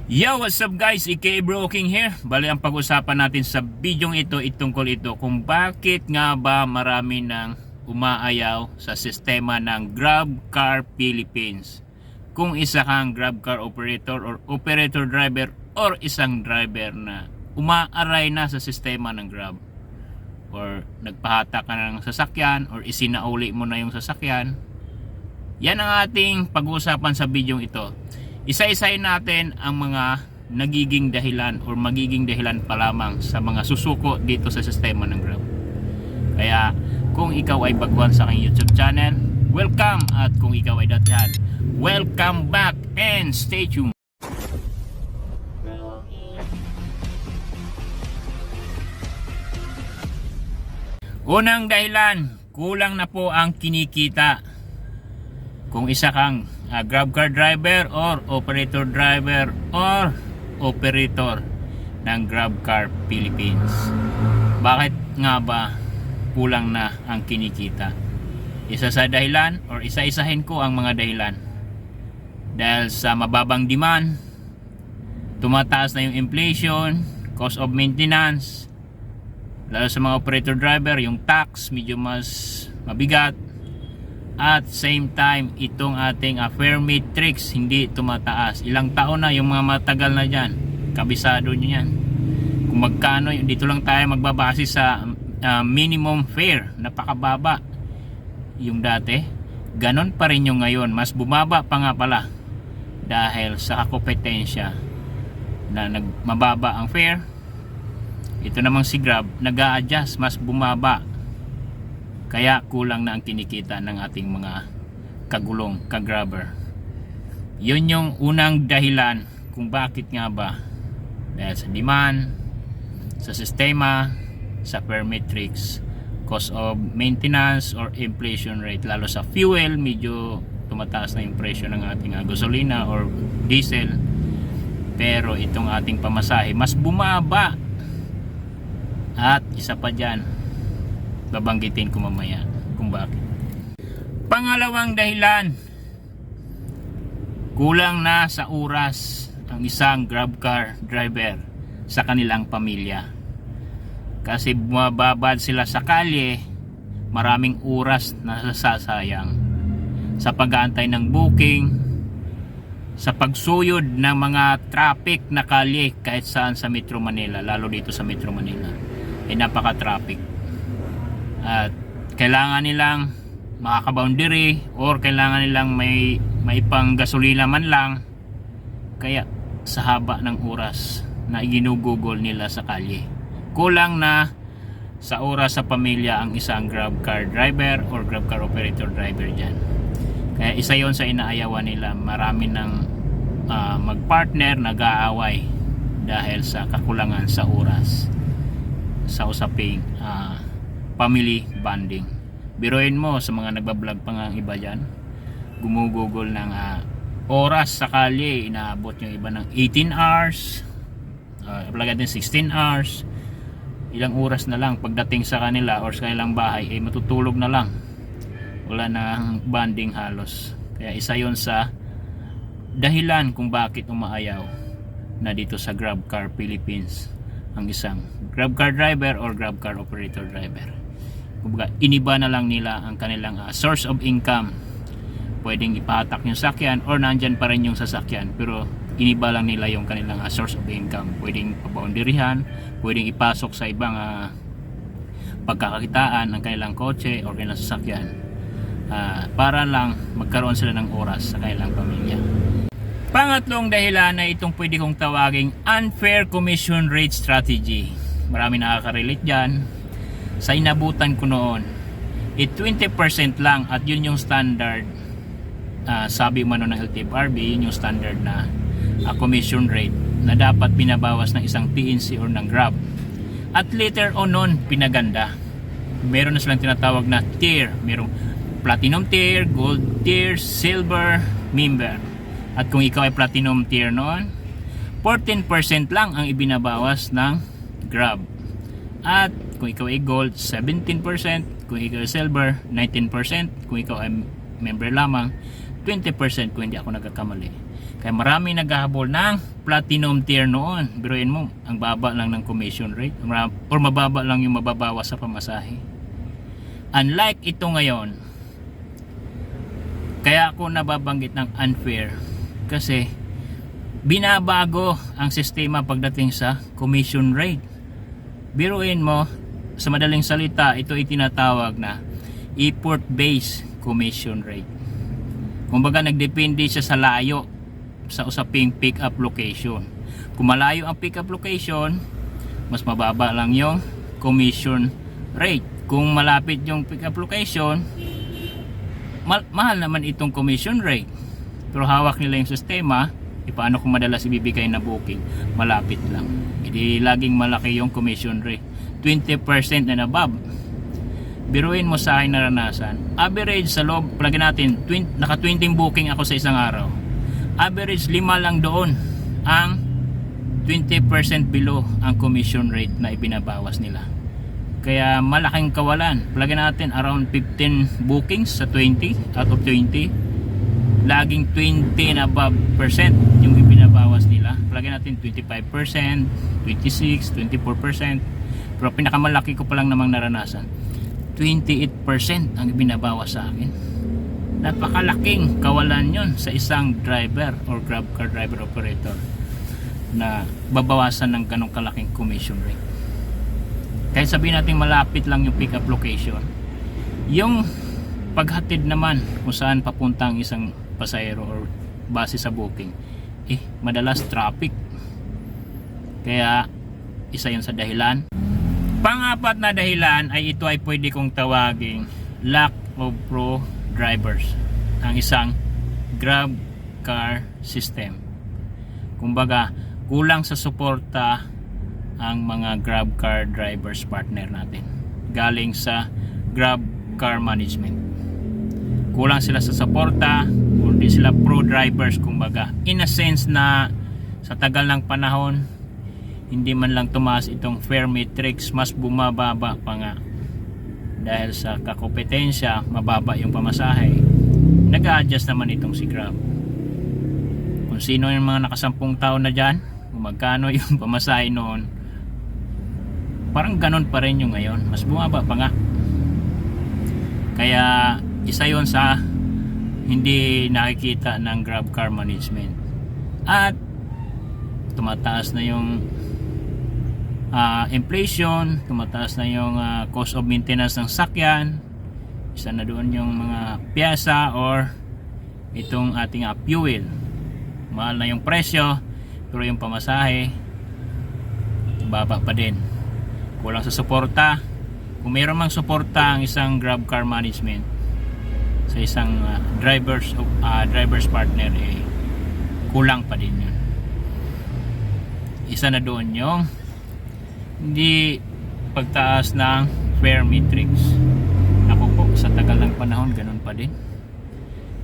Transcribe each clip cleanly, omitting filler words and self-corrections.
Yo, what's up guys? Ika Bro King here. Bali ang pag-usapan natin sa bidyong ito, itungkol ito kung bakit nga ba marami nang umaayaw sa sistema ng GrabCar Philippines. Kung isa kang GrabCar operator or operator driver or isang driver na umaaray na sa sistema ng Grab, or nagpahata ka na ng sasakyan or isinauli mo na yung sasakyan, yan ang ating pag-uusapan sa bidyong ito. Isa-isahin natin ang mga nagiging dahilan or magiging dahilan pa lamang sa mga susuko dito sa sistema ng Grab. Kaya kung ikaw ay baguhan sa aking YouTube channel, welcome, at kung ikaw ay datihan, welcome back and stay tuned. Unang dahilan, kulang na po ang kinikita. Kung isa kang GrabCar driver or operator driver or operator ng GrabCar Philippines, bakit nga ba kulang na ang kinikita? Isa sa dahilan or isa-isahin ko ang mga dahilan. Dahil sa mababang demand, tumataas na yung inflation, cost of maintenance, lalo sa mga operator driver, yung tax medyo mas mabigat. At same time, itong ating fair matrix hindi tumataas. Ilang taon na, yung mga matagal na dyan, kabisado nyo yan. Kung magkano, dito lang tayo magbabase sa minimum fare, napakababa yung dati. Ganon pa rin yung ngayon, mas bumaba pa nga pala dahil sa kompetensya na mababa ang fare. Ito namang si Grab, nag-a-adjust, mas bumaba. Kaya kulang na ang kinikita ng ating mga kagulong, kagrabber. Yun yung unang dahilan kung bakit nga ba. Dahil sa demand, sa sistema, sa fare matrix, cost of maintenance or inflation rate. Lalo sa fuel, medyo tumataas na yung presyo ng ating gasolina or diesel. Pero itong ating pamasahe, mas bumaba. At isa pa dyan, babanggitin ko mamaya kung bakit. Pangalawang dahilan, kulang na sa oras ang isang GrabCar driver sa kanilang pamilya. Kasi bumababad sila sa kalye, maraming oras na nasasayang sa pag-aantay ng booking, sa pagsuyod ng mga traffic na kalye kahit saan sa Metro Manila, lalo dito sa Metro Manila ay napaka-traffic. At kailangan nilang makaka-boundary or kailangan nilang may pang gasolina man lang, kaya sa haba ng oras na ginugugol nila sa kalye, kulang na sa oras sa pamilya ang isang GrabCar driver or GrabCar operator driver dyan. Kaya isa yon sa inaayawan nila. Marami ng magpartner nag-aaway dahil sa kakulangan sa oras sa usaping family bonding. Biruin mo sa mga nagbablog pa nga ang iba dyan, gumugugol ng oras sa kalye, inaabot yung iba ng 18 hours, iba din 16 hours. Ilang oras na lang pagdating sa kanila or sa kanilang bahay ay matutulog na lang, wala nang bonding halos. Kaya isa yon sa dahilan kung bakit umaayaw na dito sa GrabCar Philippines ang isang GrabCar driver or GrabCar operator driver. Kumbaga, iniba na lang nila ang kanilang source of income. Pwedeng ipahatak yung sasakyan or nandyan pa rin yung sasakyan, pero iniba lang nila yung kanilang source of income. Pwedeng paboundarihan, pwedeng ipasok sa ibang pagkakakitaan ng kanilang kotse or kanilang sasakyan, para lang magkaroon sila ng oras sa kanilang pamilya. Pangatlong dahilan na itong pwede kong tawaging unfair commission rate strategy. Marami nakaka-relate dyan. Sa inabutan ko noon, 20% lang, at yun yung standard, sabi man ng LTFRB, yun yung standard na commission rate na dapat binabawas ng isang PNC or ng Grab. At later on noon, pinaganda. Meron na silang tinatawag na tier. Merong platinum tier, gold tier, silver, member. At kung ikaw ay platinum tier noon, 14% lang ang ibinabawas ng Grab. At kung ikaw ay gold, 17%. Kung ikaw ay silver, 19%. Kung ikaw ay member lamang, 20% kung hindi ako nagkakamali. Kaya marami naghahabol ng platinum tier noon. Biruin mo, ang baba lang ng commission rate or mababa lang yung mababawas sa pamasahe. Unlike ito ngayon, kaya ako nababanggit ng unfair kasi binabago ang sistema pagdating sa commission rate. Biruin mo, sa madaling salita, ito ay tinatawag na effort-based commission rate. Kumbaga nagdepende siya sa layo sa usaping pick up location. Kung malayo ang pick up location, mas mababa lang yung commission rate. Kung malapit yung pick up location, mahal naman itong commission rate. Pero hawak nila yung sistema, paano kung madalas ibibigay na booking, malapit lang. Hindi laging malaki yung commission rate, 20% and above. Biruin mo sa aking naranasan, average sa loob, plugin natin, naka 20 booking ako sa isang araw, average 5 lang doon ang 20% below ang commission rate na ibinabawas nila. Kaya malaking kawalan. Plugin natin around 15 bookings sa 20 out of 20, laging 20 and above percent yung ibinabawas nila. Plugin natin 25%, 26%, 24%. Pero pinakamalaki ko pa lang namang naranasan, 28% ang ibinabawas sa akin. Napakalaking kawalan yon sa isang driver or grab car driver operator na babawasan ng ganong kalaking commission rate. Kahit sabihin natin malapit lang yung pick up location, yung paghatid naman kung saan papunta ang isang pasahero or base sa booking, madalas traffic. Kaya isa yun sa dahilan. Pang-apat na dahilan ay ito ay pwede kong tawaging lack of pro drivers ang isang grab car system. Kumbaga, kulang sa suporta ang mga grab car drivers partner natin galing sa grab car management. Kulang sila sa suporta, hindi sila pro drivers. Kumbaga, in a sense na sa tagal ng panahon, hindi man lang tumaas itong fare matrix, mas bumababa pa nga. Dahil sa kakompetensya, mababa yung pamasahe, nag-a-adjust naman itong si Grab. Kung sino yung mga nakasampung taon na dyan, kung magkano yung pamasahe noon, parang ganun pa rin yung ngayon, mas bumaba pa nga. Kaya isa yon sa hindi nakikita ng Grab car management. At tumataas na yung inflation, tumataas na yung cost of maintenance ng sakyan. Isa na doon yung mga piyasa or itong ating fuel. Mahal na yung presyo, pero yung pamasahe baba pa din. Kulang sa suporta. Kung mayroon mang suporta ang isang grab car management sa isang driver's partner, kulang pa din yun. Isa na doon yung hindi pagtaas ng fare matrix. Ako po, sa tagal ng panahon, ganun pa din.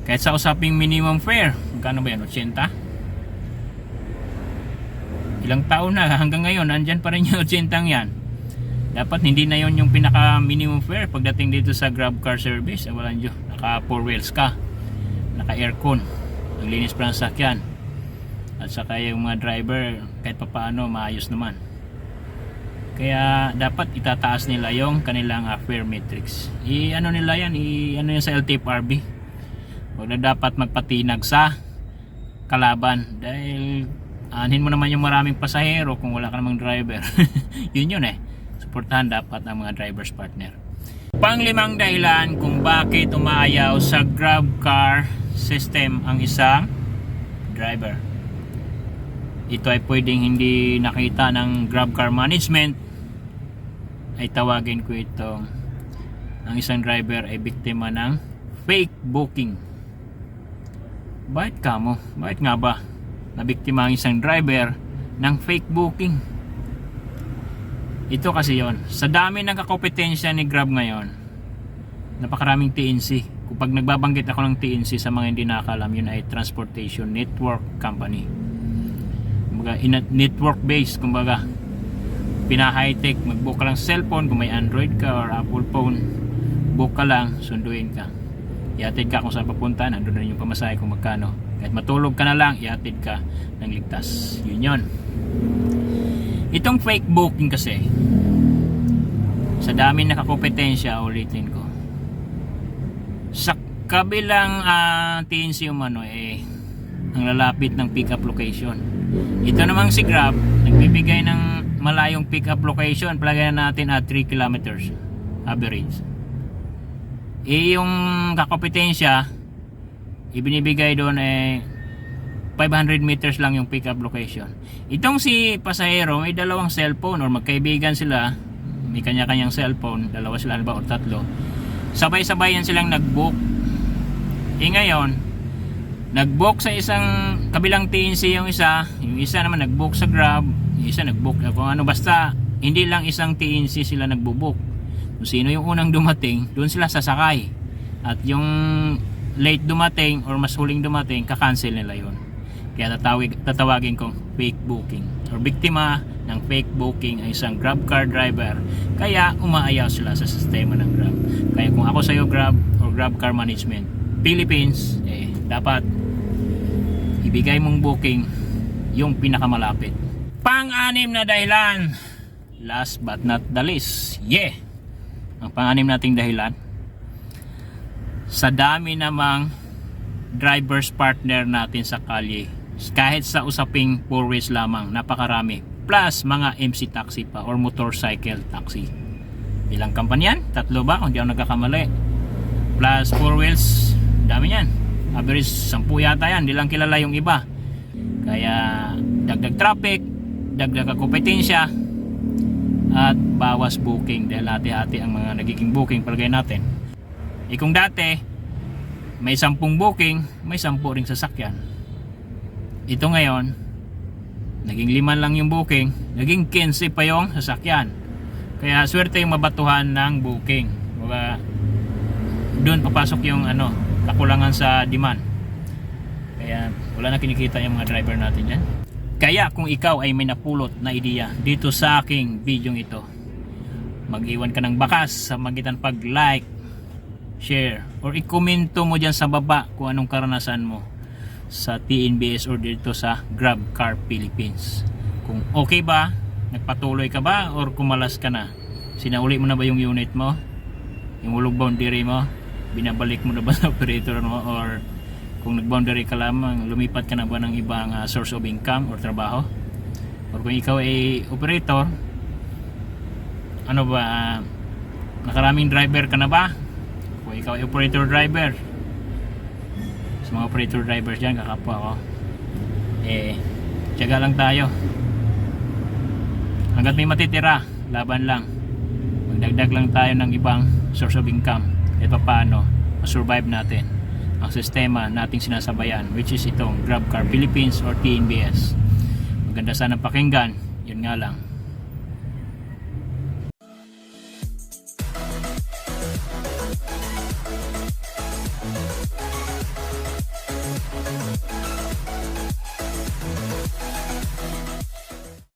Kahit sa usaping minimum fare, magkano ba yan? 80? Ilang taon na, hanggang ngayon, nandyan pa rin yung 80 yan. Dapat hindi na yon yung pinaka minimum fare pagdating dito sa grab car service. Wala nyo, naka 4 wheels ka, naka aircon, ang linis pa ng sakyan, at saka yung mga driver kahit papaano maayos naman. Kaya dapat itataas nila yung kanilang fare matrix. Ano nila yan, ano yan sa LTFRB. Huwag na dapat magpatinag sa kalaban dahil anhin mo naman yung maraming pasahero kung wala ka namang driver. Yun suportahan dapat ang mga driver's partner. Panglimang dahilan kung bakit umaayaw sa grab car system ang isang driver. Ito ay pwedeng hindi nakita ng grab car management, ay tawagin ko ito, ang isang driver ay biktima ng fake booking. Bakit kamo? Bakit nga ba nabiktima ang isang driver ng fake booking? Ito kasi yon, sa dami ng kakompetensya ni Grab ngayon, napakaraming TNC. Kapag nagbabanggit ako ng TNC, sa mga hindi nakakalam, yun ay Transportation Network Company. Kumbaga, network based, kumbaga pina-high-tech, mag-book ka lang sa cellphone, kung may Android ka or Apple phone, book ka lang, sunduin ka, iatid ka kung saan papunta, nandun na yung pamasahe kung magkano. Kahit matulog ka na lang, ihatid ka ng ligtas. Yun. Itong fake booking kasi, sa dami nakakompetensya, ulitin ko, sa kabilang TNC umano ang lalapit ng pick up location. Ito namang si Grab, nagbibigay ng malayong pick up location, palagay natin at 3 kilometers average. Yung kakompetensya, ibinibigay doon 500 meters lang yung pick up location. Itong si pasahero may dalawang cellphone or magkaibigan sila, may kanya-kanyang cellphone, dalawa sila o tatlo, sabay-sabayan silang nag-book. Ngayon, nag-book sa isang kabilang TNC yung isa naman nag-book sa Grab, yung isa nag-book kung ano, basta hindi lang isang TNC sila nagbo-book. Kung sino yung unang dumating, doon sila sasakay. At yung late dumating or mas huling dumating, kakancel nila yun. Kaya tatawagin kong fake booking or biktima ng fake booking ay isang Grab car driver. Kaya umaayaw sila sa sistema ng Grab. Kaya kung ako sa'yo Grab or Grab Car Management Philippines, dapat ibigay mong booking yung pinakamalapit. Pang-anim na dahilan, last but not the least, ang pang-anim nating dahilan, sa dami namang drivers partner natin sa kalye, kahit sa usaping 4 wheels lamang, napakarami, plus mga MC taxi pa or motorcycle taxi. Ilang kampanyan? 3 ba kung di ako nagkakamali, plus 4 wheels, dami yan, average 10 yata yan, di lang kilala yung iba. Kaya dagdag traffic, dagdag kompetensya, at bawas booking dahil hati-hati ang mga nagiging booking palagay natin. Kung dati may 10 booking, may 10 ring sasakyan. Ito ngayon, naging 5 lang yung booking, naging 15 pa yung sasakyan. Kaya swerte yung mabatuhan ng booking. Doon papasok yung kakulangan sa demand. Kaya wala na kinikita yung mga driver natin dyan. Kaya kung ikaw ay may napulot na ideya dito sa aking video ito, mag-iwan ka ng bakas sa magitan pag-like, share, or i-komento mo dyan sa baba kung anong karanasan mo sa TNBS or dito sa Grab Car Philippines. Kung okay ba, nagpatuloy ka ba, or kumalas ka na? Sinauli mo na ba yung unit mo? Yung ulog boundary mo? Binabalik mo na ba sa operator mo? Or kung nag-boundary ka lamang, lumipat ka na ba ng ibang source of income or trabaho? Or kung ikaw ay operator, nakaraming driver ka na ba? Kung ikaw ay operator driver, sa mga operator drivers dyan, kakapwa ko, tiyaga lang tayo. Hanggat may matitira, laban lang. Magdagdag lang tayo ng ibang source of income. Kahit pa paano, masurvive natin ang sistema nating sinasabayan, which is itong Grab Car Philippines or TNBS. Maganda sana pakinggan, yun nga lang,